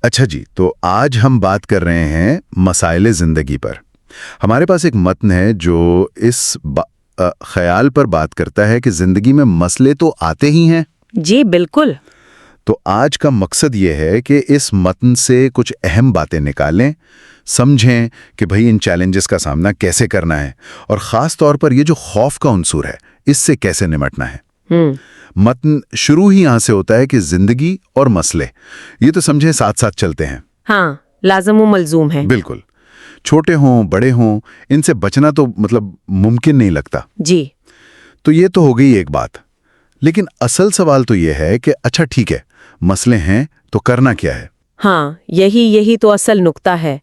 اچھا جی، تو آج ہم بات کر رہے ہیں مسائل زندگی پر۔ ہمارے پاس ایک متن ہے جو اس خیال پر بات کرتا ہے کہ زندگی میں مسئلے تو آتے ہی ہیں۔ جی بالکل۔ تو آج کا مقصد یہ ہے کہ اس متن سے کچھ اہم باتیں نکالیں، سمجھیں کہ بھئی ان چیلنجز کا سامنا کیسے کرنا ہے، اور خاص طور پر یہ جو خوف کا عنصر ہے اس سے کیسے نمٹنا ہے۔ متن شروع ہی یہاں سے ہوتا ہے کہ زندگی اور مسئلے یہ تو سمجھیں ساتھ ساتھ چلتے ہیں۔ ہاں، لازم و ملزوم ہے۔ بالکل، چھوٹے ہوں بڑے ہوں ان سے بچنا تو ممکن نہیں لگتا۔ جی تو یہ تو ہو گئی ایک بات، لیکن اصل سوال تو یہ ہے کہ اچھا ٹھیک ہے، مسئلے ہیں تو کرنا کیا ہے؟ ہاں، یہی تو اصل نقطہ ہے۔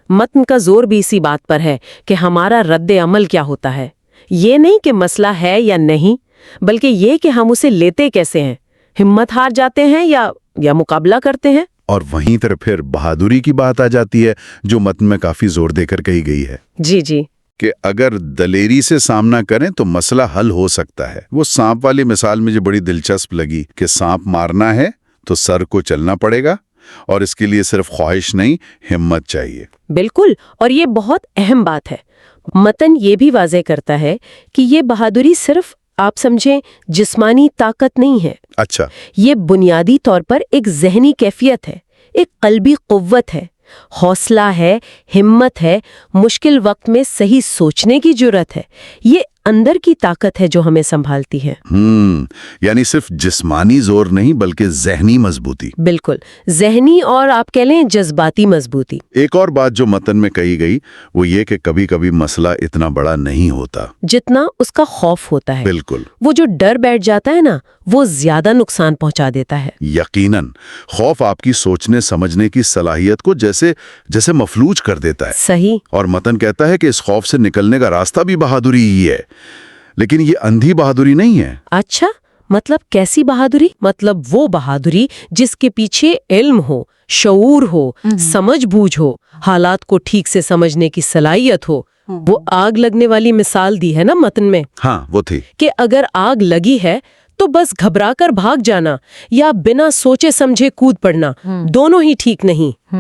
متن کا زور بھی اسی بات پر ہے کہ ہمارا رد عمل کیا ہوتا ہے۔ یہ نہیں کہ مسئلہ ہے یا نہیں، بلکہ یہ کہ ہم اسے لیتے کیسے ہیں، ہمت ہار جاتے ہیں یا مقابلہ کرتے ہیں۔ اور وہیں طرف پھر بہادری کی بات آ جاتی ہے جو متن میں کافی زور دے کر کہی گئی ہے۔ جی کہ اگر دلیری سے سامنا کریں تو مسئلہ حل ہو سکتا ہے۔ وہ سانپ والی مثال مجھے بڑی دلچسپ لگی کہ سانپ مارنا ہے تو سر کو چلنا پڑے گا، اور اس کے لیے صرف خواہش نہیں، ہمت چاہیے۔ بالکل، اور یہ بہت اہم بات ہے۔ متن یہ بھی واضح کرتا ہے کہ یہ بہادری صرف آپ سمجھیں جسمانی طاقت نہیں ہے۔ اچھا، یہ بنیادی طور پر ایک ذہنی کیفیت ہے، ایک قلبی قوت ہے، حوصلہ ہے، ہمت ہے، مشکل وقت میں صحیح سوچنے کی جرأت ہے۔ یہ اندر کی طاقت ہے جو ہمیں سنبھالتی ہے۔ یعنی صرف جسمانی زور نہیں بلکہ ذہنی مضبوطی۔ بالکل، ذہنی اور آپ کہہ لیں جذباتی مضبوطی۔ ایک اور بات جو متن میں کہی گئی وہ یہ کہ کبھی کبھی مسئلہ اتنا بڑا نہیں ہوتا جتنا اس کا خوف ہوتا ہے۔ بالکل، وہ جو ڈر بیٹھ جاتا ہے نا، وہ زیادہ نقصان پہنچا دیتا ہے۔ یقیناً خوف آپ کی سوچنے سمجھنے کی صلاحیت کو جیسے مفلوج کر دیتا ہے۔ صحیح۔ اور متن کہتا ہے کہ اس خوف سے نکلنے کا راستہ بھی بہادری ہی ہے، لیکن یہ اندھی بہادری نہیں ہے۔ اچھا، مطلب کیسی بہادری؟ مطلب وہ بہادری جس کے پیچھے علم ہو، شعور ہو، سمجھ بوجھ ہو، حالات کو ٹھیک سے سمجھنے کی صلاحیت ہو۔ وہ آگ لگنے والی مثال دی ہے نا متن میں۔ ہاں وہ تھی کہ اگر آگ لگی ہے تو بس گھبرا کر بھاگ جانا یا بنا سوچے سمجھے کود پڑنا، دونوں ہی ٹھیک نہیں۔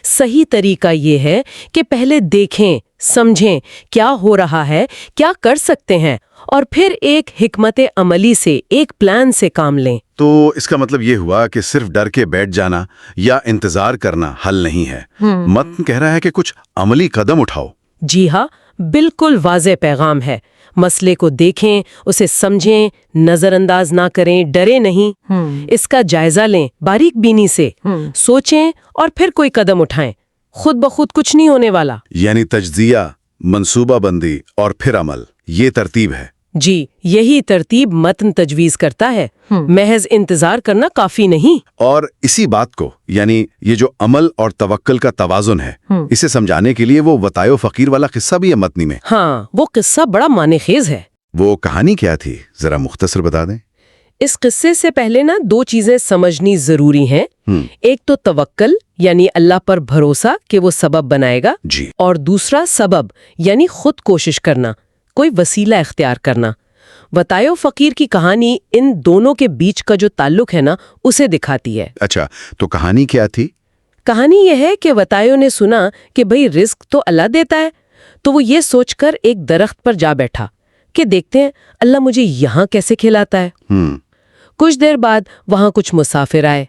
صحیح طریقہ یہ ہے کہ پہلے دیکھیں، سمجھیں کیا ہو رہا ہے، کیا کر سکتے ہیں، اور پھر ایک حکمت عملی سے، ایک پلان سے کام لیں۔ تو اس کا مطلب یہ ہوا کہ صرف ڈر کے بیٹھ جانا یا انتظار کرنا حل نہیں ہے۔ متن کہہ رہا ہے کہ کچھ عملی قدم اٹھاؤ۔ جی ہاں، بالکل واضح پیغام ہے۔ مسئلے کو دیکھیں، اسے سمجھیں، نظر انداز نہ کریں، ڈرے نہیں، اس کا جائزہ لیں باریک بینی سے، سوچیں اور پھر کوئی قدم اٹھائیں۔ خود بخود کچھ نہیں ہونے والا۔ یعنی تجزیہ، منصوبہ بندی اور پھر عمل، یہ ترتیب ہے۔ جی، یہی ترتیب متن تجویز کرتا ہے۔ محض انتظار کرنا کافی نہیں۔ اور اسی بات کو، یعنی یہ جو عمل اور توکل کا توازن ہے، اسے سمجھانے کے لیے وہ وطائے و فقیر والا قصہ بھی ہے متنی میں۔ ہاں، وہ قصہ بڑا معنی خیز ہے۔ وہ کہانی کیا تھی، ذرا مختصر بتا دیں۔ اس قصے سے پہلے دو چیزیں سمجھنی ضروری ہیں۔ ایک تو توکل، یعنی اللہ پر بھروسہ کہ وہ سبب بنائے گا، جی، اور دوسرا سبب، یعنی خود کوشش کرنا، کوئی وسیلہ اختیار کرنا۔ وطائے و فقیر کی کہانی ان دونوں کے بیچ کا جو تعلق ہے اسے دکھاتی ہے۔ اچھا، تو کہانی کیا تھی؟ کہانی یہ ہے کہ وطائیوں نے سنا کہ بھئی رزق تو اللہ دیتا ہے، تو وہ یہ سوچ کر ایک درخت پر جا بیٹھا کہ دیکھتے ہیں اللہ مجھے یہاں کیسے کھلاتا ہے۔ کچھ دیر بعد وہاں کچھ مسافر آئے،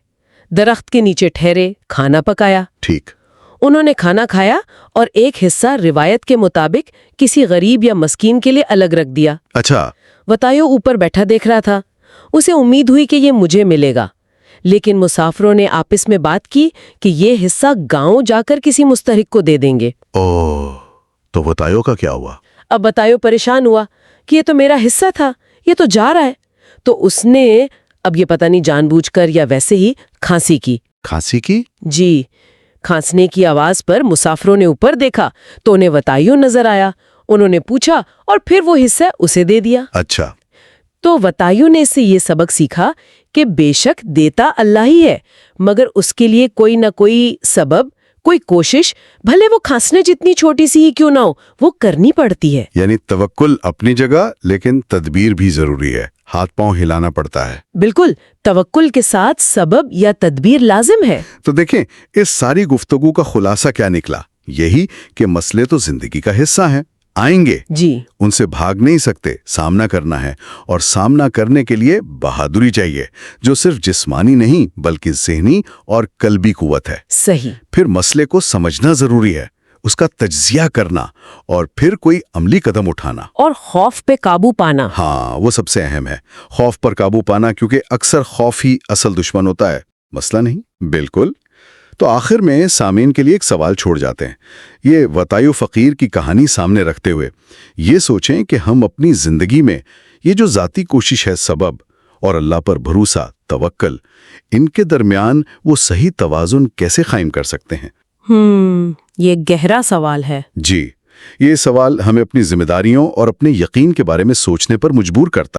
درخت کے نیچے ٹھہرے، کھانا پکایا۔ ٹھیک۔ انہوں نے کھانا کھایا اور ایک حصہ روایت کے مطابق کسی غریب یا مسکین کے لیے الگ رکھ دیا۔ اچھا۔ وطائیو اوپر بیٹھا دیکھ رہا تھا، اسے امید ہوئی کہ یہ مجھے ملے گا، لیکن مسافروں نے آپس میں بات کی کہ یہ حصہ گاؤں جا کر کسی مستحق کو دے دیں گے۔ تو وطائیو کا کیا ہوا؟ اب وطائیو پریشان ہوا کہ یہ تو میرا حصہ تھا، یہ تو جا رہا ہے۔ تو اس نے اب یہ پتہ نہیں جان بوجھ کر یا ویسے ہی کھانسی کی۔ کھانسی کی؟ جی، کھانسنے کی آواز پر مسافروں نے اوپر دیکھا تو انہیں وطائیو نظر آیا۔ انہوں نے پوچھا اور پھر وہ حصہ اسے دے دیا۔ اچھا۔ تو وطائیو نے اس سے یہ سبق سیکھا کہ بے شک دیتا اللہ ہی ہے، مگر اس کے لیے کوئی نہ کوئی سبب، کوئی کوشش بھلے وہ کھانسنے جتنی چھوٹی سی ہی کیوں نہ ہو وہ کرنی پڑتی ہے۔ یعنی توکل اپنی جگہ، لیکن تدبیر بھی ضروری ہے، ہاتھ پاؤں ہلانا پڑتا ہے۔ بالکل، توکل کے ساتھ سبب یا تدبیر لازم ہے۔ تو دیکھیں اس ساری گفتگو کا خلاصہ کیا نکلا؟ یہی کہ مسئلے تو زندگی کا حصہ ہیں، آئیں گے، جی، ان سے بھاگ نہیں سکتے، سامنا کرنا ہے، اور سامنا کرنے کے لیے بہادری چاہیے، جو صرف جسمانی نہیں بلکہ ذہنی اور قلبی قوت ہے۔ صحیح۔ پھر مسئلے کو سمجھنا ضروری ہے، اس کا تجزیہ کرنا، اور پھر کوئی عملی قدم اٹھانا۔ اور خوف پہ قابو پانا۔ ہاں، وہ سب سے اہم ہے، خوف پر قابو پانا، کیونکہ اکثر خوف ہی اصل دشمن ہوتا ہے، مسئلہ نہیں۔ بالکل۔ تو آخر میں سامعین کے لیے ایک سوال چھوڑ جاتے ہیں، یہ وطائی و فقیر کی کہانی سامنے رکھتے ہوئے یہ سوچیں کہ ہم اپنی زندگی میں یہ جو ذاتی کوشش ہے، سبب، اور اللہ پر بھروسہ، توکل، ان کے درمیان وہ صحیح توازن کیسے قائم کر سکتے ہیں؟ یہ گہرا سوال ہے۔ جی، یہ سوال ہمیں اپنی ذمہ داریوں اور اپنے یقین کے بارے میں سوچنے پر مجبور کرتا ہے۔